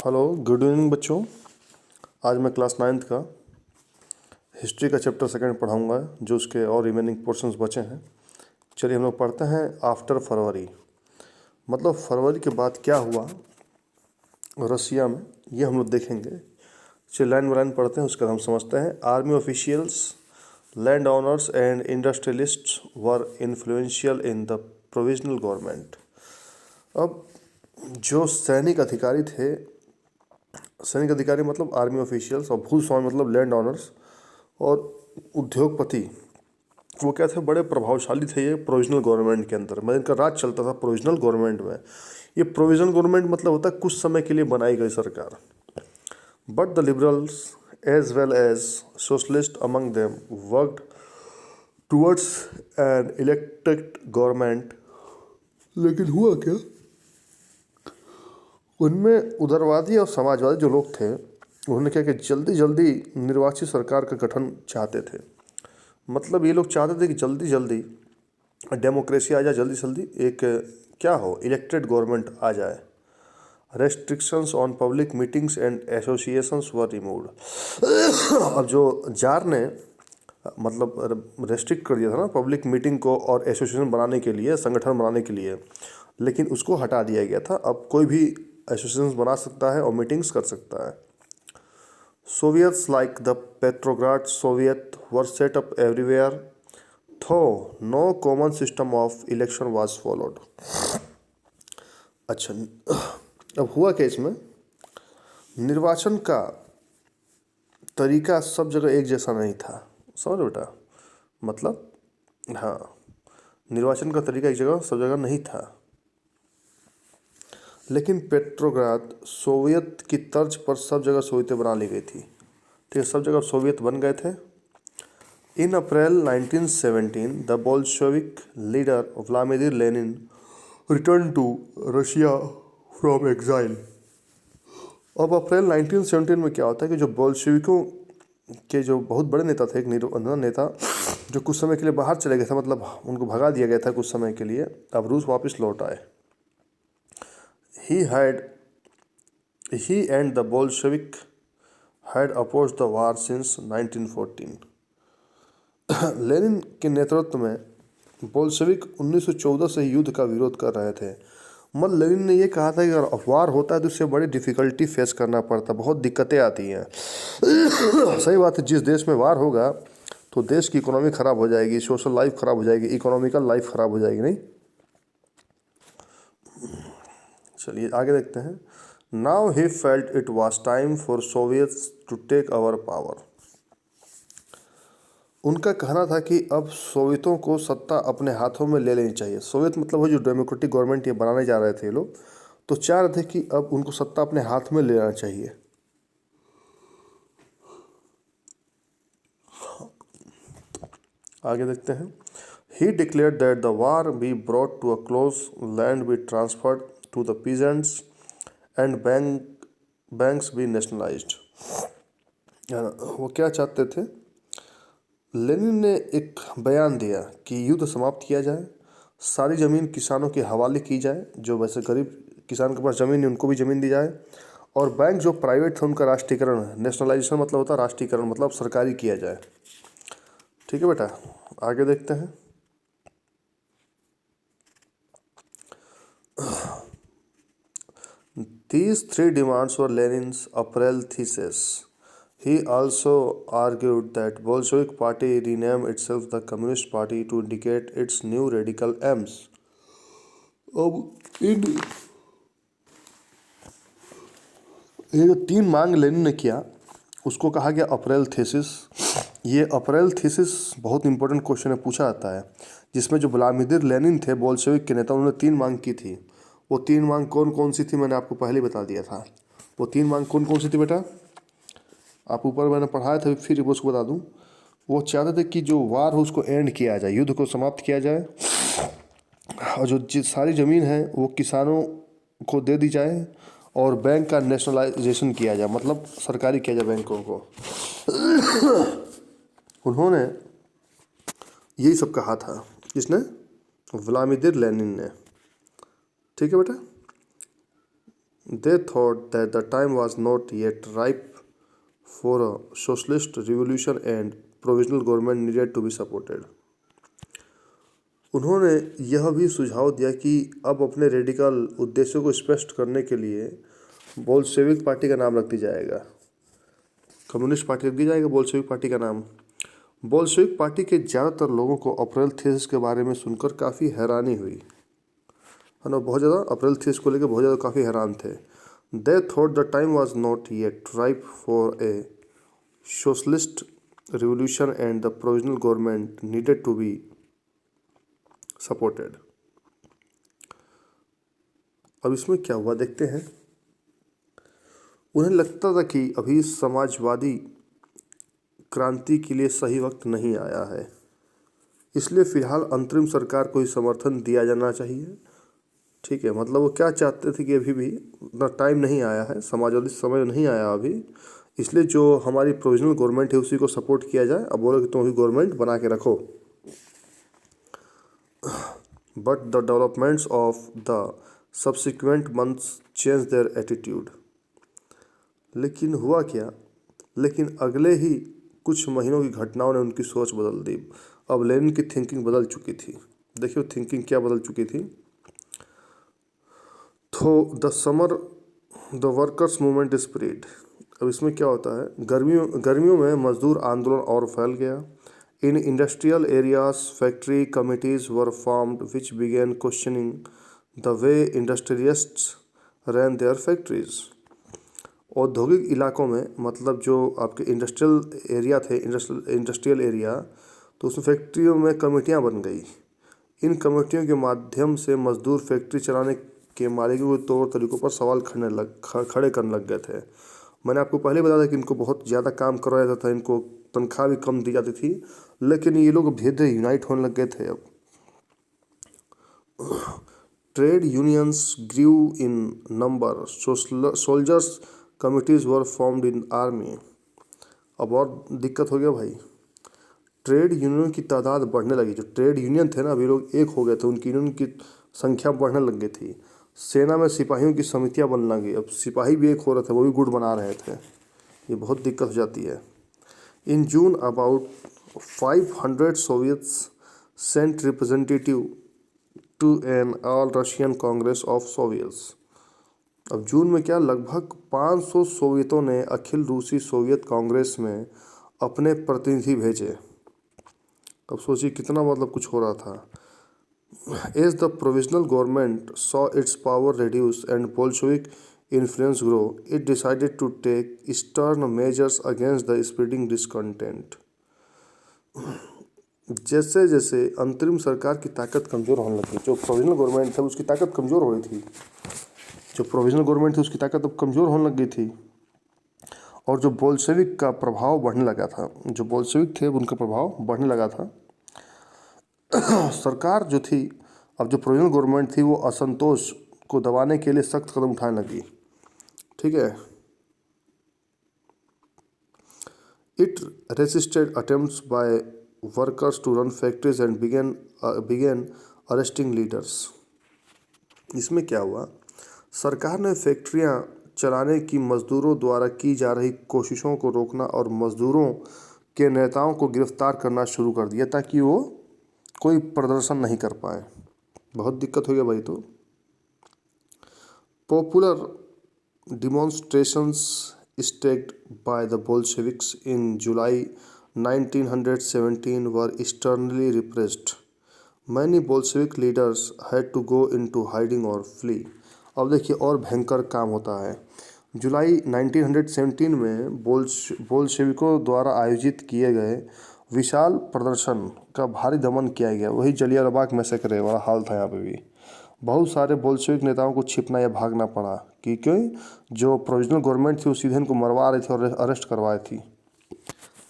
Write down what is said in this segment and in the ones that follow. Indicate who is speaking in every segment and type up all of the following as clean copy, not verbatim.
Speaker 1: Hello, good evening बच्चों। आज मैं क्लास 9th का हिस्ट्री का चैप्टर सेकंड पढ़ाऊंगा, जो उसके और रिमेनिंग पोर्शंस बचे हैं। चलिए हम लोग पढ़ते हैं आफ्टर फरवरी, मतलब फरवरी के बाद क्या हुआ रसिया में, ये हम लोग देखेंगे। चलिए लाइन बाय लाइन पढ़ते हैं, उसके बाद हम समझते हैं। Army officials, land owners and industrialists were influential in the provisional government. अब जो सैनिक अधिकारी थे, सैनिक अधिकारी मतलब आर्मी ऑफिशियल्स, और भूस्वामी मतलब लैंड ओनर्स, और उद्योगपति, वो क्या थे, बड़े प्रभावशाली थे ये प्रोविजनल गवर्नमेंट के अंदर। मतलब इनका राज चलता था प्रोविजनल गवर्नमेंट में। ये प्रोविजनल गवर्नमेंट मतलब होता है कुछ समय के लिए बनाई गई सरकार। But the liberals as well as socialist among them worked towards an elected government. लेकिन हुआ क्या, उनमें उदारवादी और समाजवादी जो लोग थे, उन्होंने क्या कि जल्दी जल्दी निर्वाचित सरकार का गठन चाहते थे। मतलब ये लोग चाहते थे कि जल्दी जल्दी डेमोक्रेसी आ जाए, जल्दी जल्दी एक क्या हो, इलेक्टेड गवर्नमेंट आ जाए। Restrictions on public meetings and associations were removed. अब जो जार ने मतलब रेस्ट्रिक्ट कर दिया था ना पब्लिक मीटिंग को और एसोसिएशन बनाने के लिए, संगठन बनाने के लिए, लेकिन उसको हटा दिया गया था। अब कोई भी एसोसिएशन बना सकता है और मीटिंग्स कर सकता है। Soviets like the Petrograd soviet were set up everywhere, though no common system of election was followed. अच्छा, अब हुआ क्या इसमें, निर्वाचन का तरीका सब जगह एक जैसा नहीं था। समझ बेटा, मतलब हाँ, निर्वाचन का तरीका एक जगह सब जगह नहीं था। लेकिन पेट्रोग्राद सोवियत की तर्ज पर सब जगह सोवियतें बना ली गई थी। ठीक है, सब जगह सोवियत बन गए थे। In April 1917 the Bolshevik leader Vladimir Lenin return to Russia from exile. अब अप्रैल 1917 में क्या होता है कि जो बोल्शेविकों के जो बहुत बड़े नेता थे, एक नेता जो कुछ समय के लिए बाहर चले गए थे, मतलब उनको भगा दिया गया था कुछ समय के लिए, अब रूस वापस लौट आए। He and the Bolshevik had opposed the war since 1914. Lenin के नेतृत्व में बोल्शेविक 1914 से ही युद्ध का विरोध कर रहे थे। मतलब लेनिन ने ये कहा था कि अगर वार होता है तो उससे बड़ी डिफिकल्टी फेस करना पड़ता, बहुत दिक्कतें आती हैं। सही बात है, जिस देश में वार होगा तो देश की इकोनॉमी खराब हो जाएगी, सोशल लाइफ खराब हो जाएगी, इकोनॉमिकल लाइफ खराब हो जाएगी, नहीं। चलिए आगे देखते हैं। Now he felt it was time for Soviets to take our power. उनका कहना था कि अब सोवियतों को सत्ता अपने हाथों में ले लेनी चाहिए। सोवियत मतलब वो जो डेमोक्रेटिक गवर्नमेंट ये बनाने जा रहे थे ये लोग, तो चाह रहे थे कि अब उनको सत्ता अपने हाथ में ले लेना चाहिए। आगे देखते हैं। He declared that the war be brought to a close, land be transferred to the peasants and banks be nationalised. वो क्या चाहते थे, लेनिन ने एक बयान दिया कि युद्ध समाप्त किया जाए, सारी ज़मीन किसानों के हवाले की जाए, जो वैसे गरीब किसान के पास ज़मीन है उनको भी ज़मीन दी जाए, और बैंक जो प्राइवेट थे उनका राष्ट्रीयकरण है। नेशनलाइजेशन मतलब होता है राष्ट्रीयकरण, मतलब सरकारी किया जाए। ठीक है बेटा, आगे देखते हैं। These three demands were Lenin's April thesis. He also argued that Bolshevik Party rename itself the Communist Party to indicate its new radical aims. अब इन ये जो तीन मांग लेनिन ने किया उसको कहा गया अप्रैल थीसिस। ये अप्रैल थीसिस बहुत इंपॉर्टेंट क्वेश्चन है, पूछा जाता है, जिसमें जो व्लादिमीर लेनिन थे बोल्शेविक के नेता, उन्होंने तीन मांग की थी। वो तीन मांग कौन कौन सी थी मैंने आपको पहले बता दिया था। वो तीन मांग कौन कौन सी थी बेटा, आप ऊपर मैंने पढ़ाया था, फिर उसको बता दूं। वो चाहते थे कि जो वार हो उसको एंड किया जाए, युद्ध को समाप्त किया जाए, और जो सारी ज़मीन है वो किसानों को दे दी जाए, और बैंक का नेशनलाइजेशन किया जाए, मतलब सरकारी किया जाए बैंकों को। उन्होंने यही सब कहा था, किसने, व्लादिमीर लेनिन ने। ठीक है बेटा, They thought that the time was not yet ripe for a socialist revolution and provisional government needed to be supported. उन्होंने यह भी सुझाव दिया कि अब अपने रेडिकल उद्देश्यों को स्पष्ट करने के लिए बोल्शेविक पार्टी का नाम रख दिया जाएगा, कम्युनिस्ट पार्टी रख दिया जाएगा, बोल्शेविक पार्टी का नाम। बोल्शेविक पार्टी के ज़्यादातर लोगों को अप्रैल थीसिस के बारे में सुनकर काफ़ी हैरानी हुई, है ना, बहुत ज़्यादा अप्रैल थीसिस को लेकर बहुत ज़्यादा काफ़ी हैरान थे। They thought the time was not yet ripe for a socialist revolution and the provisional government needed to be supported. अब इसमें क्या हुआ देखते हैं। उन्हें लगता था कि अभी समाजवादी क्रांति के लिए सही वक्त नहीं आया है, इसलिए फिलहाल अंतरिम सरकार को ही समर्थन दिया जाना चाहिए। ठीक है, मतलब वो क्या चाहते थे कि अभी भी उतना टाइम नहीं आया है, समाजवादी समय नहीं आया अभी, इसलिए जो हमारी प्रोविजनल गवर्नमेंट है उसी को सपोर्ट किया जाए। अब बोलो कि तुम अभी गवर्नमेंट बना के रखो। But the developments of the subsequent months change their attitude. लेकिन हुआ क्या, लेकिन अगले ही कुछ महीनों की घटनाओं ने उनकी सोच बदल दी। अब लेनिन की थिंकिंग बदल चुकी थी। देखियो थिंकिंग क्या बदल चुकी थी। तो the summer the workers movement spread. अब इसमें क्या होता है, गर्मियों में मजदूर आंदोलन और फैल गया। In industrial areas factory committees were formed which began questioning the way industrialists ran their factories. औद्योगिक इलाकों में, मतलब जो आपके इंडस्ट्रियल एरिया थे, इंडस्ट्रियल एरिया, तो उसमें फैक्ट्रियों में कमेटियां बन गई। इन कमेटियों के माध्यम से मजदूर फैक्ट्री चलाने के मालिकों के तौर तरीकों पर सवाल खड़े करने लग गए थे। मैंने आपको पहले बताया था कि इनको बहुत ज़्यादा काम करवाया जाता था, इनको तनख्वाह भी कम दी जाती थी, लेकिन ये लोग धीरे धीरे यूनाइट होने लग गए थे। अब trade unions grew in number, soldiers committees were formed in army. अब और दिक्कत हो गया भाई, ट्रेड यूनियन की तादाद बढ़ने लगी। जो ट्रेड यूनियन थे ना, अभी लोग एक हो गए थे, उनकी यूनियन की संख्या बढ़ने लग गई थी। सेना में सिपाहियों की समितियां बनने लगी। अब सिपाही भी एक हो रहे थे, वो भी गुट बना रहे थे। ये बहुत दिक्कत हो जाती है। In June about 500 soviets sent representative to an all Russian congress of soviets. अब जून में क्या, लगभग 500 सोवियतों ने अखिल रूसी सोवियत कांग्रेस में अपने प्रतिनिधि भेजे। अब सोचिए कितना मतलब कुछ हो रहा था। As the provisional government saw its power reduce and Bolshevik influence grow, it decided to take stern measures against the spreading discontent. जैसे जैसे अंतरिम सरकार की ताकत कमज़ोर होने लगी, जो प्रोविजनल गवर्नमेंट था उसकी ताकत कमज़ोर हो रही थी, जो प्रोविजनल गवर्नमेंट थी उसकी ताकत अब कमज़ोर होने लग गई थी, और जो बोल्शेविक का प्रभाव बढ़ने लगा था, जो बोल्शेविक थे उनका प्रभाव बढ़ने लगा था। सरकार जो थी, अब जो प्रोविजनल गवर्नमेंट थी, वो असंतोष को दबाने के लिए सख्त कदम उठाने लगी। ठीक है, it resisted attempts by workers to run factories and began arresting leaders. इसमें क्या हुआ, सरकार ने फैक्ट्रियां चलाने की मजदूरों द्वारा की जा रही कोशिशों को रोकना और मजदूरों के नेताओं को गिरफ्तार करना शुरू कर दिया, ताकि वो कोई प्रदर्शन नहीं कर पाए। बहुत दिक्कत हो गया भाई। तो popular demonstrations staged by the Bolsheviks in July 1917 were sternly repressed. Many Bolshevik leaders had to go into hiding और फ्ली। अब देखिए और भयंकर काम होता है। जुलाई 1917 में बोल्शेविकों द्वारा आयोजित किए गए विशाल प्रदर्शन का भारी दमन किया गया। वही जलियांवाला मैसेकर वाला हाल था यहाँ पे भी। बहुत सारे बोल्शेविक नेताओं को छिपना या भागना पड़ा, क्योंकि जो प्रोविजनल गवर्नमेंट थी वो सीधे इनको मरवा रही थी और अरेस्ट करवाई थी।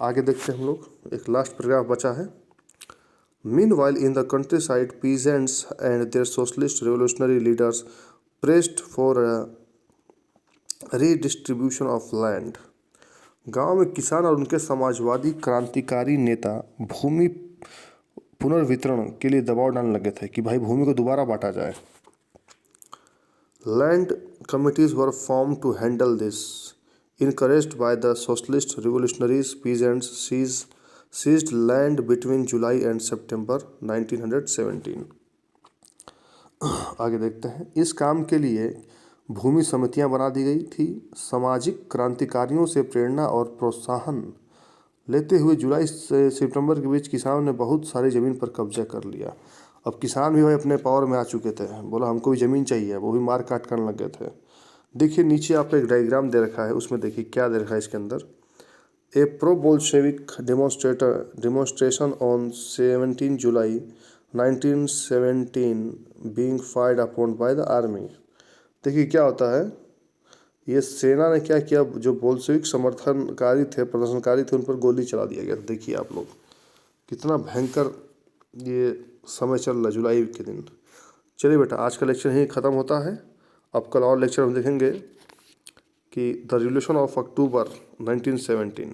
Speaker 1: आगे देखते हैं हम लोग, एक लास्ट पैराग्राफ बचा है। Meanwhile in the countryside peasants and their socialist revolutionary leaders pressed for redistribution of land. गांव में किसान और उनके समाजवादी क्रांतिकारी नेता भूमि पुनर्वितरण के लिए दबाव डालने लगे थे कि भाई भूमि को दोबारा बांटा जाए। Land committees were formed to handle this. Encouraged by the socialist revolutionaries, peasants seized land between July and September 1917. आगे देखते हैं। इस काम के लिए भूमि समितियां बना दी गई थी। सामाजिक क्रांतिकारियों से प्रेरणा और प्रोत्साहन लेते हुए जुलाई से सितंबर के बीच किसानों ने बहुत सारी ज़मीन पर कब्जा कर लिया। अब किसान भी भाई अपने पावर में आ चुके थे, बोला हमको भी ज़मीन चाहिए, वो भी मार काट करने लग गए थे। देखिए नीचे आपको एक डायग्राम दे रखा है, उसमें देखिए क्या दे रखा है इसके अंदर। A pro Bolshevik demonstration on 17 July 1917 being fired upon by the army. देखिए क्या होता है, ये सेना ने क्या किया, जो बोल्शेविक समर्थनकारी थे, प्रदर्शनकारी थे, उन पर गोली चला दिया गया। देखिए आप लोग कितना भयंकर ये समय चल रहा है जुलाई के दिन। चलिए बेटा आज का लेक्चर यहीं ख़त्म होता है। अब कल और लेक्चर हम देखेंगे कि द रिवॉल्यूशन ऑफ अक्टूबर 1917